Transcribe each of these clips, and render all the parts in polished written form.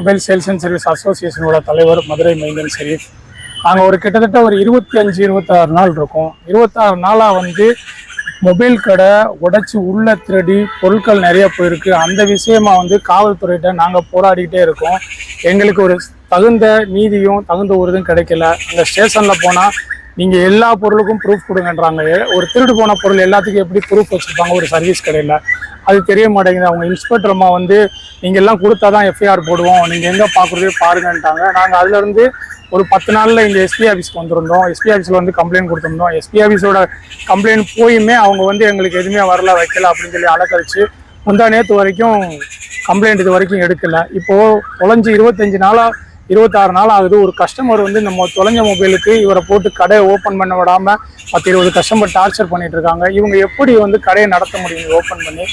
Mobile sales and service அசோசியேஷனோட தலைவர் மதுரை மைந்தன் ஷெரீஃப். நாங்கள் கிட்டத்தட்ட ஒரு 25-26 நாள் இருக்கோம். 26 நாளாக மொபைல் கடை உடைச்சி உள்ள திருடி பொருட்கள் நிறைய போயிருக்கு. அந்த விஷயமா காவல்துறையிட்ட நாங்கள் போராடிக்கிட்டே இருக்கோம். எங்களுக்கு ஒரு தகுந்த நீதியும் தகுந்த ஒரு இதுவும் கிடைக்கல. அந்த ஸ்டேஷனில் போனால் நீங்கள் எல்லா பொருளுக்கும் ப்ரூஃப் கொடுங்கன்றாங்க. ஒரு திருடு போன பொருள் எல்லாத்துக்கும் எப்படி ப்ரூஃப் வச்சுருப்பாங்க ஒரு சர்வீஸ் கடையில்? அது தெரிய மாட்டேங்குது. அவங்க இன்ஸ்பெக்டர் அம்மா நீங்கள் எல்லாம் கொடுத்தா தான் எஃப்ஐஆர் போடுவோம், நீங்கள் எங்கே பார்க்குறதே பாருங்கன்ட்டாங்க. நாங்கள் அதுலேருந்து ஒரு 10 நாளில் இங்கே எஸ்பி ஆஃபீஸ்க்கு வந்திருந்தோம். எஸ்பி ஆஃபீஸில் கம்ப்ளைண்ட் கொடுத்துருந்தோம். எஸ்பி ஆஃபீஸோட கம்ப்ளைண்ட் போயுமே அவங்க எங்களுக்கு எதுவுமே வரல, வைக்கல அப்படின்னு சொல்லி அலக்கழிச்சு முந்தா நேற்று வரைக்கும் கம்ப்ளைண்ட் இது வரைக்கும் எடுக்கலை. இப்போது தொலைஞ்சி 26 நாள் ஆகுது. ஒரு கஸ்டமர் நம்ம தொலைஞ்ச மொபைலுக்கு இவரை போட்டு கடையை ஓப்பன் பண்ண விடாமல் 10-20 கஸ்டமர் டார்ச்சர் பண்ணிட்டு இருக்காங்க. இவங்க எப்படி கடையை நடத்த முடியும் ஓப்பன் பண்ணி?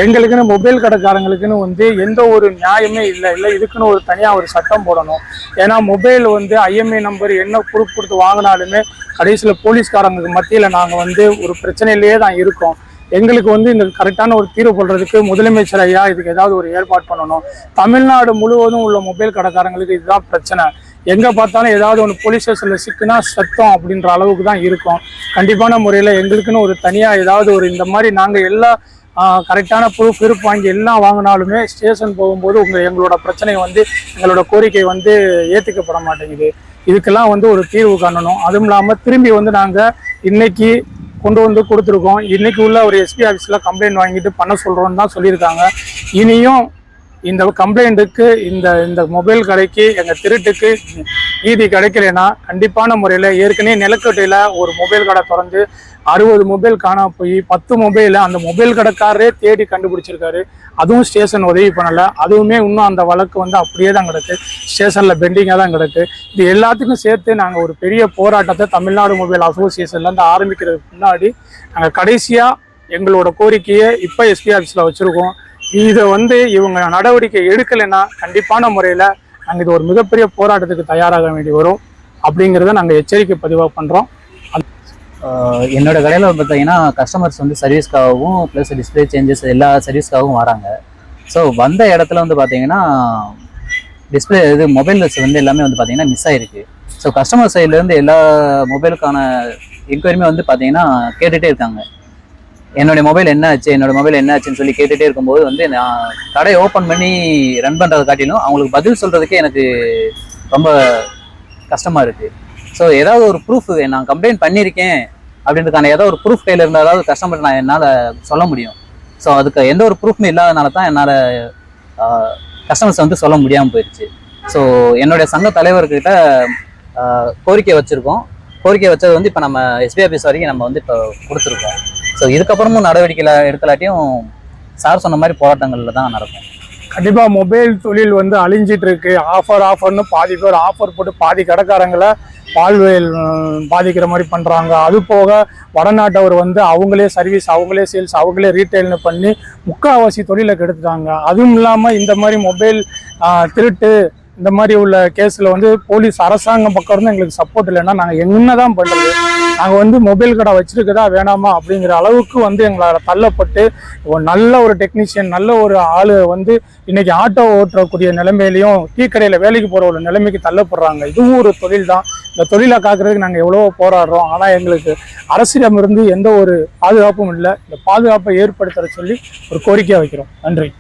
எங்களுக்குன்னு மொபைல் கடைக்காரங்களுக்குன்னு எந்த ஒரு நியாயமே இல்லை. இதுக்குன்னு ஒரு தனியாக ஒரு சட்டம் போடணும். ஏன்னா மொபைல் ஐஎம்ஐ நம்பர் என்ன ப்ரூஃப் கொடுத்து வாங்கினாலுமே கடைசியில் போலீஸ்காரங்களுக்கு மத்தியில் நாங்கள் ஒரு பிரச்சனையிலேயே தான் இருக்கோம். எங்களுக்கு இந்த கரெக்டான ஒரு தீர்வு பண்ணுறதுக்கு முதலமைச்சர் ஐயா இதுக்கு ஏதாவது ஒரு ஏற்பாடு பண்ணணும். தமிழ்நாடு முழுவதும் உள்ள மொபைல் கடைக்காரங்களுக்கு இதுதான் பிரச்சனை. எங்கே பார்த்தாலும் ஏதாவது ஒன்று போலீஸ் ஸ்டேஷனில் சிக்குனா சத்தம் அப்படின்ற அளவுக்கு தான் இருக்கும். கண்டிப்பான முறையில் எங்களுக்குன்னு ஒரு தனியாக ஏதாவது இந்த மாதிரி நாங்கள் எல்லா கரெக்டான ப்ரூஃப் வாங்கி எல்லாம் வாங்கினாலுமே ஸ்டேஷன் போகும்போது எங்களோட பிரச்சனை எங்களோட கோரிக்கை ஏற்றுக்கப்பட மாட்டேங்குது. இதுக்கெல்லாம் ஒரு தீர்வு காணணும். அதுவும் இல்லாமல் திரும்பி நாங்கள் இன்னைக்கு கொண்டு கொடுத்துருக்கோம். இன்னைக்கு உள்ள ஒரு எஸ்பி ஆஃபீஸில் கம்ப்ளைண்ட் வாங்கிட்டு பண்ண சொல்கிறோன்னு தான் சொல்லியிருக்காங்க. இனியும் இந்த கம்ப்ளைண்ட்டுக்கு இந்த மொபைல் கடைக்கு எங்கள் திருட்டுக்கு நீதி கிடைக்கலைன்னா கண்டிப்பான முறையில் ஏற்கனவே நிலக்கட்டையில் ஒரு மொபைல் கடை திறந்து 60 மொபைல் காணாம போய் 10 மொபைலில் அந்த மொபைல் கடைக்காரரே தேடி கண்டுபிடிச்சிருக்காரு. அதுவும் ஸ்டேஷன் உதவி பண்ணலை. அதுவுமே இன்னும் அந்த வழக்கு அப்படியே தான் கிடக்கு, ஸ்டேஷனில் பெண்டிங்காக தான் கிடக்கு. இது எல்லாத்துக்கும் சேர்த்து நாங்கள் ஒரு பெரிய போராட்டத்தை தமிழ்நாடு மொபைல் அசோசியேஷன்லேருந்து ஆரம்பிக்கிறதுக்கு முன்னாடி நாங்கள் கடைசியாக எங்களோட கோரிக்கையை இப்போ எஸ்பி ஆஃபீஸில் வச்சுருக்கோம். இதை இவங்க நடவடிக்கை எடுக்கலைன்னா கண்டிப்பான முறையில் நாங்கள் இது ஒரு மிகப்பெரிய போராட்டத்துக்கு தயாராக வேண்டி வரும் அப்படிங்கிறத நாங்கள் எச்சரிக்கை பதிவாக பண்ணுறோம். என்னோட கடையில் பார்த்தீங்கன்னா கஸ்டமர்ஸ் சர்வீஸ்க்காகவும் ப்ளஸ் டிஸ்பிளே சேஞ்சஸ் எல்லா சர்வீஸ்க்காகவும் வராங்க. ஸோ வந்த இடத்துல பார்த்தீங்கன்னா டிஸ்பிளே மொபைல்ஸ் எல்லாமே பார்த்தீங்கன்னா மிஸ் ஆகிருக்கு. ஸோ கஸ்டமர் சைட்லேருந்து எல்லா மொபைலுக்கான என்கொயரியுமே பார்த்தீங்கன்னா கேட்டுகிட்டே இருக்காங்க. என்னுடைய மொபைல் என்ன ஆச்சுன்னு சொல்லி கேட்டுகிட்டே இருக்கும்போது நான் கடையை ஓப்பன் பண்ணி ரன் பண்ணுறதை காட்டிலும் அவங்களுக்கு பதில் சொல்கிறதுக்கே எனக்கு ரொம்ப கஷ்டமாக இருக்குது. ஸோ ஏதாவது ஒரு ப்ரூஃப், நான் கம்ப்ளைண்ட் பண்ணியிருக்கேன் அப்படின்றதுக்கான ஏதாவது ஒரு ப்ரூஃப் கையில் இருந்தால் அதாவது கஸ்டமர் நான் என்னால் சொல்ல முடியும். ஸோ அதுக்கு எந்த ஒரு ப்ரூஃப்மே இல்லாதனால தான் என்னால் கஸ்டமர்ஸ் சொல்ல முடியாமல் போயிடுச்சு. ஸோ என்னுடைய சங்க தலைவர்கிட்ட கோரிக்கை வச்சுருக்கோம். கோரிக்கை வச்சது இப்போ நம்ம எஸ்பி ஆஃபீஸ் வரைக்கும் நம்ம இப்போ கொடுத்துருக்கோம். ஸோ இதுக்கப்புறமும் நடவடிக்கை எடுக்கலாட்டியும் சார் சொன்ன மாதிரி போராட்டங்களில் தான் நடக்கும். கண்டிப்பாக மொபைல் தொழில் அழிஞ்சிட்டு இருக்கு. ஆஃபர்னு பாதி பேர் ஆஃபர் போட்டு பாதி கடைக்காரங்களை பால்வேல் பாதிக்கிற மாதிரி பண்ணுறாங்க. அது போக வடநாட்டவர் அவங்களே சர்வீஸ், அவங்களே சேல்ஸ், அவங்களே ரீட்டைல்னு பண்ணி முக்கால்வாசி தொழிலை கெடுத்துட்டாங்க. அதுவும் இல்லாமல் இந்த மாதிரி மொபைல் திருட்டு இந்த மாதிரி உள்ள கேஸில் போலீஸ் அரசாங்கம் பக்கம் இருந்து எங்களுக்கு சப்போர்ட் இல்லைன்னா நாங்கள் என்ன தான் பண்ணுறது? நாங்கள் மொபைல் கடை வச்சுருக்கதா வேணாமா அப்படிங்கிற அளவுக்கு எங்களால் தள்ளப்பட்டு நல்ல ஒரு டெக்னீஷியன், நல்ல ஒரு ஆள் இன்னைக்கு ஆட்டோ ஓட்டக்கூடிய நிலைமையிலையும் டீ கடையில் வேலைக்கு போகிற ஒரு நிலைமைக்கு தள்ளப்படுறாங்க. இதுவும் ஒரு தொழில் தான். இந்த தொழிலை காக்கிறதுக்கு நாங்கள் எவ்வளவோ போராடுறோம். ஆனால் எங்களுக்கு அரசிடமிருந்து எந்த ஒரு பாதுகாப்பும் இல்லை. இந்த பாதுகாப்பை ஏற்படுத்த சொல்லி ஒரு கோரிக்கையாக வைக்கிறோம். நன்றி.